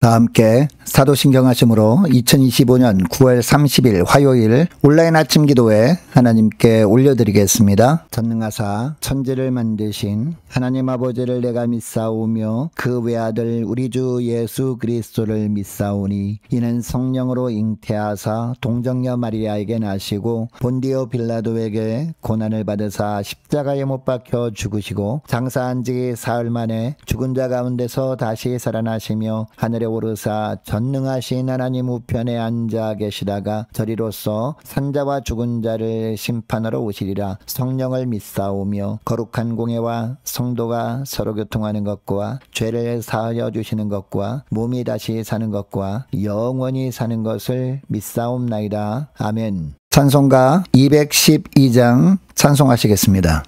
다 함께 사도신경 하심으로 2025년 9월 30일 화요일 온라인 아침 기도회 하나님께 올려드리겠습니다. 전능하사 천지를 만드신 하나님 아버지를 내가 믿사오며 그 외아들 우리 주 예수 그리스도를 믿사오니 이는 성령으로 잉태하사 동정녀 마리아에게 나시고 본디오 빌라도에게 고난을 받으사 십자가에 못 박혀 죽으시고 장사한 지 사흘 만에 죽은 자 가운데서 다시 살아나시며 하늘에 오르사 전능하신 하나님 우편에 앉아 계시다가 저리로서 산자와 죽은 자를 심판하러 오시리라. 성령을 믿사오며 거룩한 공예와 성도가 서로 교통하는 것과 죄를 사하여 주시는 것과 몸이 다시 사는 것과 영원히 사는 것을 믿사옵나이다. 아멘. 찬송가 212장 찬송하시겠습니다.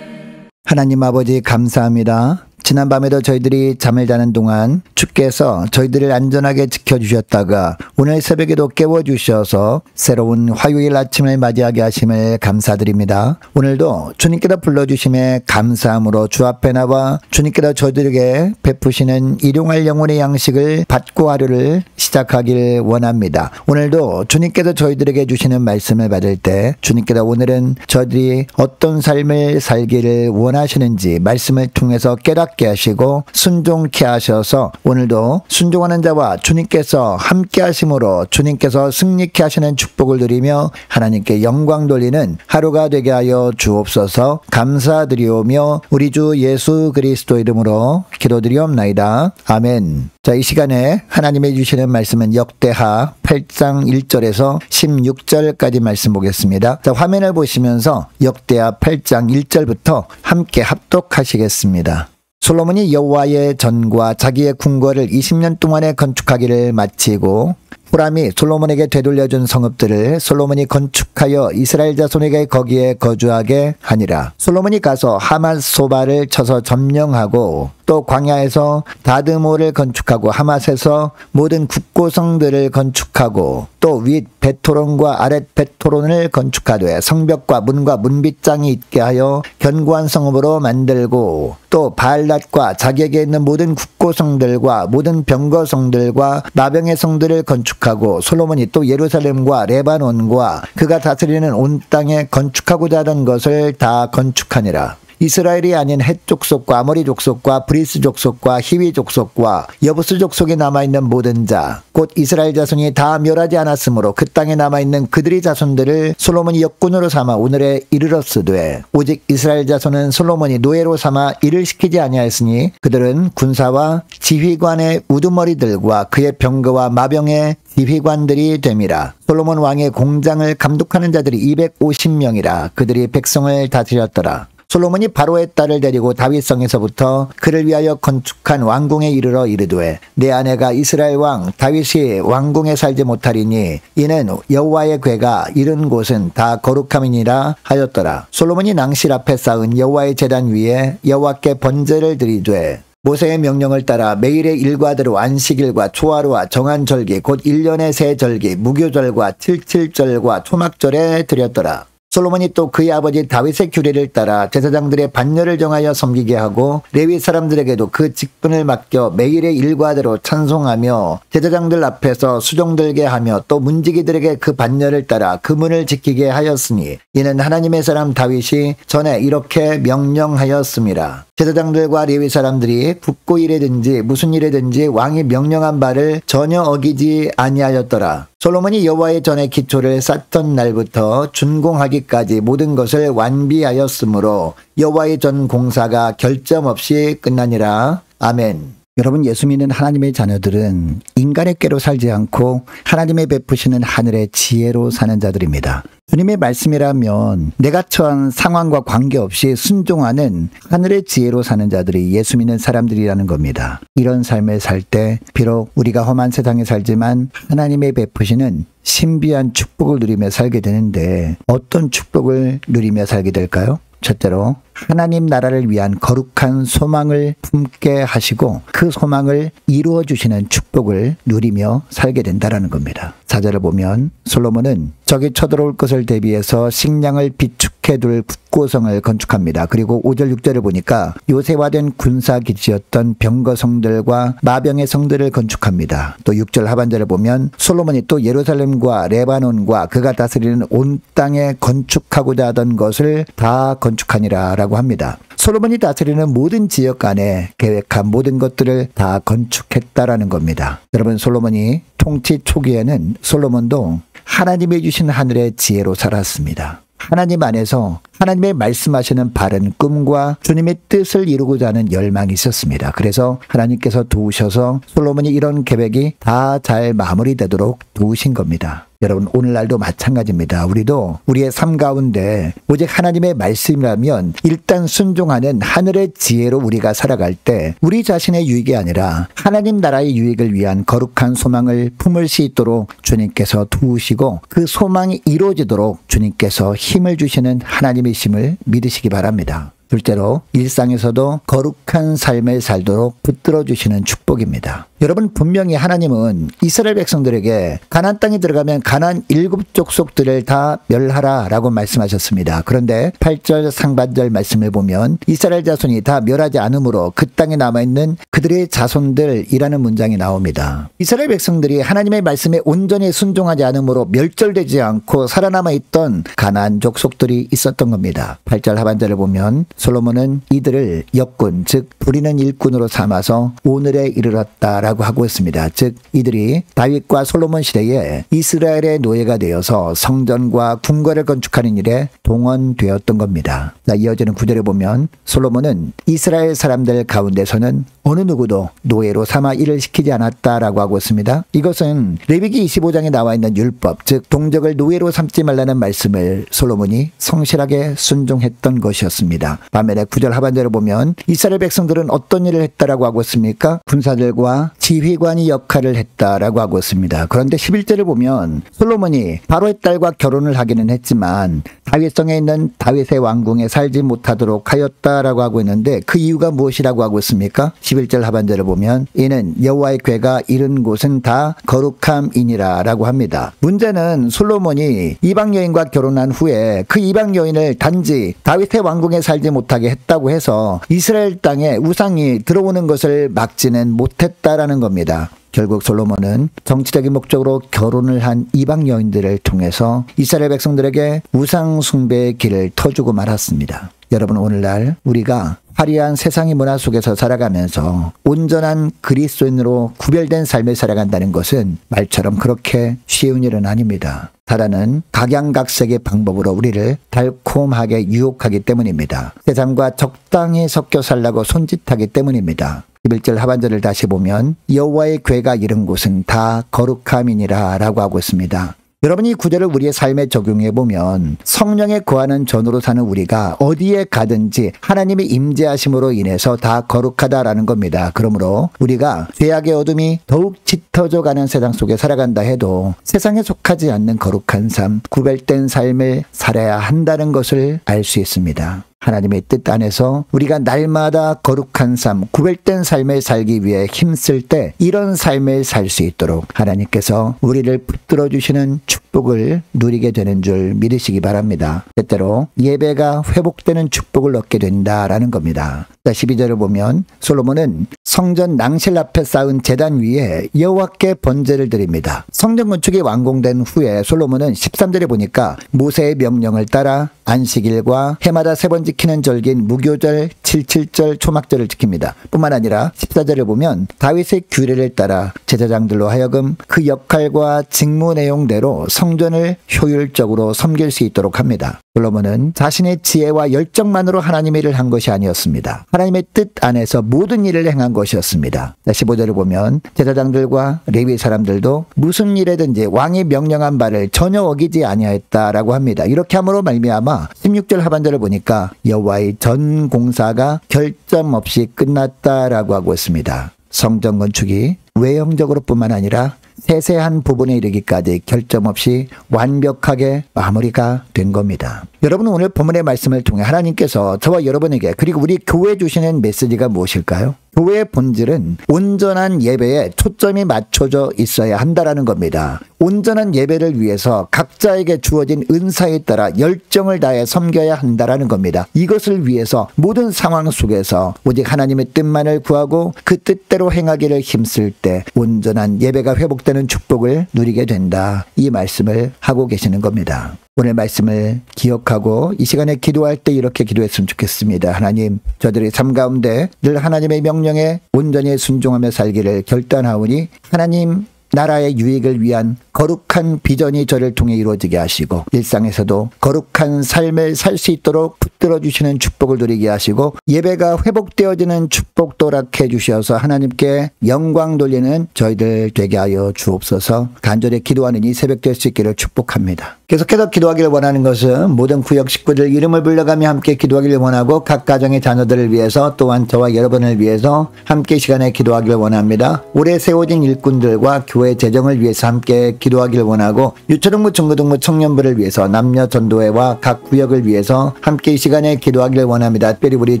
하나님 아버지 감사합니다. 지난밤에도 저희들이 잠을 자는 동안 주께서 저희들을 안전하게 지켜주셨다가 오늘 새벽에도 깨워주셔서 새로운 화요일 아침을 맞이하게 하심을 감사드립니다. 오늘도 주님께서 불러주심에 감사함으로 주 앞에 나와 주님께서 저희들에게 베푸시는 일용할 영혼의 양식을 받고 하루를 시작하길 원합니다. 오늘도 주님께서 저희들에게 주시는 말씀을 받을 때 주님께서 오늘은 저희들이 어떤 삶을 살기를 원하시는지 말씀을 통해서 깨닫게 하시고 순종케 하셔서 오늘도 순종하는 자와 주님께서 함께 하심으로 주님께서 승리케 하시는 축복을 드리며 하나님께 영광 돌리는 하루가 되게 하여 주옵소서. 감사드리오며 우리 주 예수 그리스도 이름으로 기도드리옵나이다. 아멘. 자, 이 시간에 하나님이 주시는 말씀은 역대하 8장 1절에서 16절까지 말씀 보겠습니다. 자, 화면을 보시면서 역대하 8장 1절부터 함께 합독하시겠습니다. 솔로몬이 여호와의 전과 자기의 궁궐을 20년 동안에 건축하기를 마치고 후람이 솔로몬에게 되돌려준 성읍들을 솔로몬이 건축하여 이스라엘 자손에게 거기에 거주하게 하니라. 솔로몬이 가서 하맛소바를 쳐서 점령하고 또 광야에서 다드모를 건축하고 하맛에서 모든 국고성들을 건축하고 또 윗 베토론과 아랫 베토론을 건축하되 성벽과 문과 문빗장이 있게 하여 견고한 성읍으로 만들고 또 바알랏과 자기에게 있는 모든 국고성들과 모든 병거성들과 나병의 성들을 건축하고 솔로몬이 또 예루살렘과 레바논과 그가 다스리는 온 땅에 건축하고자 하던 것을 다 건축하니라. 이스라엘이 아닌 헷 족속과 아모리 족속과 브리스 족속과 히위 족속과 여부스 족속에 남아있는 모든 자, 곧 이스라엘 자손이 다 멸하지 않았으므로 그 땅에 남아있는 그들의 자손들을 솔로몬이 역군으로 삼아 오늘에 이르렀으되, 오직 이스라엘 자손은 솔로몬이 노예로 삼아 일을 시키지 아니하였으니 그들은 군사와 지휘관의 우두머리들과 그의 병거와 마병의 지휘관들이 됨이라. 솔로몬 왕의 공장을 감독하는 자들이 250명이라. 그들이 백성을 다스렸더라. 솔로몬이 바로의 딸을 데리고 다윗성에서부터 그를 위하여 건축한 왕궁에 이르러 이르되, 내 아내가 이스라엘 왕 다윗이 왕궁에 살지 못하리니 이는 여호와의 궤가 이른 곳은 다 거룩함이니라 하였더라. 솔로몬이 낭실 앞에 쌓은 여호와의 제단 위에 여호와께 번제를 드리되, 모세의 명령을 따라 매일의 일과대로 안식일과 초하루와 정한 절기 곧 1년의 새 절기 무교절과 칠칠절과 초막절에 드렸더라. 솔로몬이 또 그의 아버지 다윗의 규례를 따라 제사장들의 반열을 정하여 섬기게 하고 레위 사람들에게도 그 직분을 맡겨 매일의 일과대로 찬송하며 제사장들 앞에서 수종 들게 하며 또 문지기들에게 그 반열을 따라 그 문을 지키게 하였으니 이는 하나님의 사람 다윗이 전에 이렇게 명령하였음이라. 제사장들과 레위 사람들이 북고 일에든지 무슨 일에든지 왕이 명령한 바를 전혀 어기지 아니하였더라. 솔로몬이 여호와의 전에 기초를 쌓던 날부터 준공하기까지 모든 것을 완비하였으므로 여호와의 전 공사가 결점 없이 끝나니라. 아멘. 여러분, 예수 믿는 하나님의 자녀들은 인간의 꾀로 살지 않고 하나님의 베푸시는 하늘의 지혜로 사는 자들입니다. 주님의 말씀이라면 내가 처한 상황과 관계없이 순종하는 하늘의 지혜로 사는 자들이 예수 믿는 사람들이라는 겁니다. 이런 삶을 살 때 비록 우리가 험한 세상에 살지만 하나님의 베푸시는 신비한 축복을 누리며 살게 되는데, 어떤 축복을 누리며 살게 될까요? 첫째로 하나님 나라를 위한 거룩한 소망을 품게 하시고 그 소망을 이루어 주시는 축복을 누리며 살게 된다는 겁니다. 4절을 보면 솔로몬은 적이 쳐들어올 것을 대비해서 식량을 비축해둘 국고성을 건축합니다. 그리고 5절 6절을 보니까 요새화된 군사기지였던 병거성들과 마병의 성들을 건축합니다. 또 6절 하반절을 보면 솔로몬이 또 예루살렘과 레바논과 그가 다스리는 온 땅에 건축하고자 하던 것을 다 건축하니라 라고 합니다. 솔로몬이 다스리는 모든 지역 안에 계획한 모든 것들을 다 건축했다라는 겁니다. 여러분, 솔로몬이 통치 초기에는 솔로몬도 하나님이 주신 하늘의 지혜로 살았습니다. 하나님 안에서 하나님의 말씀하시는 바른 꿈과 주님의 뜻을 이루고자 하는 열망이 있었습니다. 그래서 하나님께서 도우셔서 솔로몬이 이런 계획이 다 잘 마무리되도록 도우신 겁니다. 여러분, 오늘날도 마찬가지입니다. 우리도 우리의 삶 가운데 오직 하나님의 말씀이라면 일단 순종하는 하늘의 지혜로 우리가 살아갈 때 우리 자신의 유익이 아니라 하나님 나라의 유익을 위한 거룩한 소망을 품을 수 있도록 주님께서 도우시고 그 소망이 이루어지도록 주님께서 힘을 주시는 하나님이심을 믿으시기 바랍니다. 둘째로 일상에서도 거룩한 삶을 살도록 붙들어 주시는 축복입니다. 여러분, 분명히 하나님은 이스라엘 백성들에게 가나안 땅에 들어가면 가나안 7족속들을 다 멸하라 라고 말씀하셨습니다. 그런데 8절 상반절 말씀을 보면 이스라엘 자손이 다 멸하지 않으므로 그 땅에 남아있는 그들의 자손들이라는 문장이 나옵니다. 이스라엘 백성들이 하나님의 말씀에 온전히 순종하지 않으므로 멸절되지 않고 살아남아 있던 가나안 족속들이 있었던 겁니다. 8절 하반절을 보면 솔로몬은 이들을 역군, 즉 부리는 일꾼으로 삼아서 오늘에 이르렀다라고 하고 있습니다. 즉 이들이 다윗과 솔로몬 시대에 이스라엘의 노예가 되어서 성전과 궁궐을 건축하는 일에 동원되었던 겁니다. 자, 이어지는 구절에 보면 솔로몬은 이스라엘 사람들 가운데서는 어느 누구도 노예로 삼아 일을 시키지 않았다라고 하고 있습니다. 이것은 레위기 25장에 나와 있는 율법, 즉 동족을 노예로 삼지 말라는 말씀을 솔로몬이 성실하게 순종했던 것이었습니다. 반면에 9절 하반절을 보면 이스라엘 백성들은 어떤 일을 했다라고 하고 있습니까? 군사들과 지휘관이 역할을 했다라고 하고 있습니다. 그런데 11절을 보면 솔로몬이 바로의 딸과 결혼을 하기는 했지만 다윗성에 있는 다윗의 왕궁에 살지 못하도록 하였다라고 하고 있는데 그 이유가 무엇이라고 하고 있습니까? 11절 하반절을 보면 이는 여호와의 궤가 이른 곳은 다 거룩함이니라 라고 합니다. 문제는 솔로몬이 이방 여인과 결혼한 후에 그 이방 여인을 단지 다윗의 왕궁에 살지 못하게 했다고 해서 이스라엘 땅에 우상이 들어오는 것을 막지는 못했다라는 겁니다. 결국 솔로몬은 정치적인 목적으로 결혼을 한 이방 여인들을 통해서 이스라엘 백성들에게 우상 숭배의 길을 터주고 말았습니다. 여러분, 오늘날 우리가 화려한 세상의 문화 속에서 살아가면서 온전한 그리스도인으로 구별된 삶을 살아간다는 것은 말처럼 그렇게 쉬운 일은 아닙니다. 사단은 각양각색의 방법으로 우리를 달콤하게 유혹하기 때문입니다. 세상과 적당히 섞여 살라고 손짓하기 때문입니다. 11절 하반절을 다시 보면 여호와의 궤가 이른 곳은 다 거룩함이니라 라고 하고 있습니다. 여러분이 이 구절을 우리의 삶에 적용해 보면 성령에 거하는 전으로 사는 우리가 어디에 가든지 하나님의 임재하심으로 인해서 다 거룩하다라는 겁니다. 그러므로 우리가 죄악의 어둠이 더욱 짙어져 가는 세상 속에 살아간다 해도 세상에 속하지 않는 거룩한 삶, 구별된 삶을 살아야 한다는 것을 알 수 있습니다. 하나님의 뜻 안에서 우리가 날마다 거룩한 삶, 구별된 삶을 살기 위해 힘쓸 때 이런 삶을 살 수 있도록 하나님께서 우리를 붙들어 주시는 축복을 누리게 되는 줄 믿으시기 바랍니다. 때때로 예배가 회복되는 축복을 얻게 된다라는 겁니다. 12절을 보면 솔로몬은 성전 낭실 앞에 쌓은 제단 위에 여호와께 번제를 드립니다. 성전 건축이 완공된 후에 솔로몬은 13절에 보니까 모세의 명령을 따라 안식일과 해마다 3번 지키는 절기인 무교절, 77절, 초막절을 지킵니다. 뿐만 아니라 14절을 보면 다윗의 규례를 따라 제사장들로 하여금 그 역할과 직무 내용대로 성전을 효율적으로 섬길 수 있도록 합니다. 솔로몬은 자신의 지혜와 열정만으로 하나님의 일을 한 것이 아니었습니다. 하나님의 뜻 안에서 모든 일을 행한 것이었습니다. 15절을 보면 제사장들과 레위 사람들도 무슨 일에든지 왕이 명령한 바를 전혀 어기지 아니하였다라고 합니다. 이렇게 함으로 말미암아 16절 하반절을 보니까 여호와의 전 공사가 결점 없이 끝났다라고 하고 있습니다. 성전 건축이 외형적으로 뿐만 아니라 세세한 부분에 이르기까지 결점 없이 완벽하게 마무리가 된 겁니다. 여러분, 오늘 본문의 말씀을 통해 하나님께서 저와 여러분에게 그리고 우리 교회에 주시는 메시지가 무엇일까요? 교회의 본질은 온전한 예배에 초점이 맞춰져 있어야 한다라는 겁니다. 온전한 예배를 위해서 각자에게 주어진 은사에 따라 열정을 다해 섬겨야 한다라는 겁니다. 이것을 위해서 모든 상황 속에서 오직 하나님의 뜻만을 구하고 그 뜻대로 행하기를 힘쓸 때 온전한 예배가 회복되는 축복을 누리게 된다. 이 말씀을 하고 계시는 겁니다. 오늘 말씀을 기억하고 이 시간에 기도할 때 이렇게 기도했으면 좋겠습니다. 하나님, 저들의 삶 가운데 늘 하나님의 명령에 온전히 순종하며 살기를 결단하오니 하나님 나라의 유익을 위한 거룩한 비전이 저를 통해 이루어지게 하시고 일상에서도 거룩한 삶을 살 수 있도록 붙들어 주시는 축복을 누리게 하시고 예배가 회복되어지는 축복 도락해 주셔서 하나님께 영광 돌리는 저희들 되게 하여 주옵소서. 간절히 기도하는 이 새벽 될 수 있기를 축복합니다. 계속해서 기도하기를 원하는 것은 모든 구역 식구들 이름을 불러가며 함께 기도하기를 원하고 각 가정의 자녀들을 위해서 또한 저와 여러분을 위해서 함께 시간에 기도하기를 원합니다. 올해 세워진 일꾼들과 교회 재정을 위해서 함께 기도하기를 원하고 유초등부, 중고등부, 청년부를 위해서 남녀 전도회와 각 구역을 위해서 함께 이 시간에 기도하기를 원합니다. 특별히 우리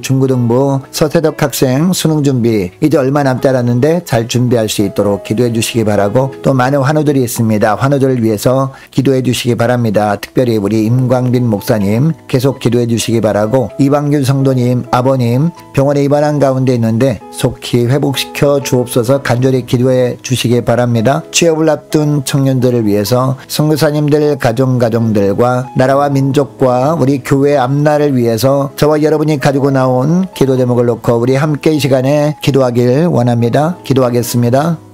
중고등부 서세덕 학생 수능 준비 이제 얼마 남지 않았는데 잘 준비할 수 있도록 기도해 주시기 바라고 또 많은 환우들이 있습니다. 환우들을 위해서 기도해 주시기 바랍니다. 특별히 우리 임광빈 목사님 계속 기도해 주시기 바라고 이방균 성도님 아버님 병원에 입원한 가운데 있는데 속히 회복시켜 주옵소서 간절히 기도해 주시기 바랍니다. 취업을 앞둔 청년들을 위해서 선교사님들 가정들과 나라와 민족과 우리 교회 앞날을 위해서 저와 여러분이 가지고 나온 기도 제목을 놓고 우리 함께 이 시간에 기도하길 원합니다. 기도하겠습니다.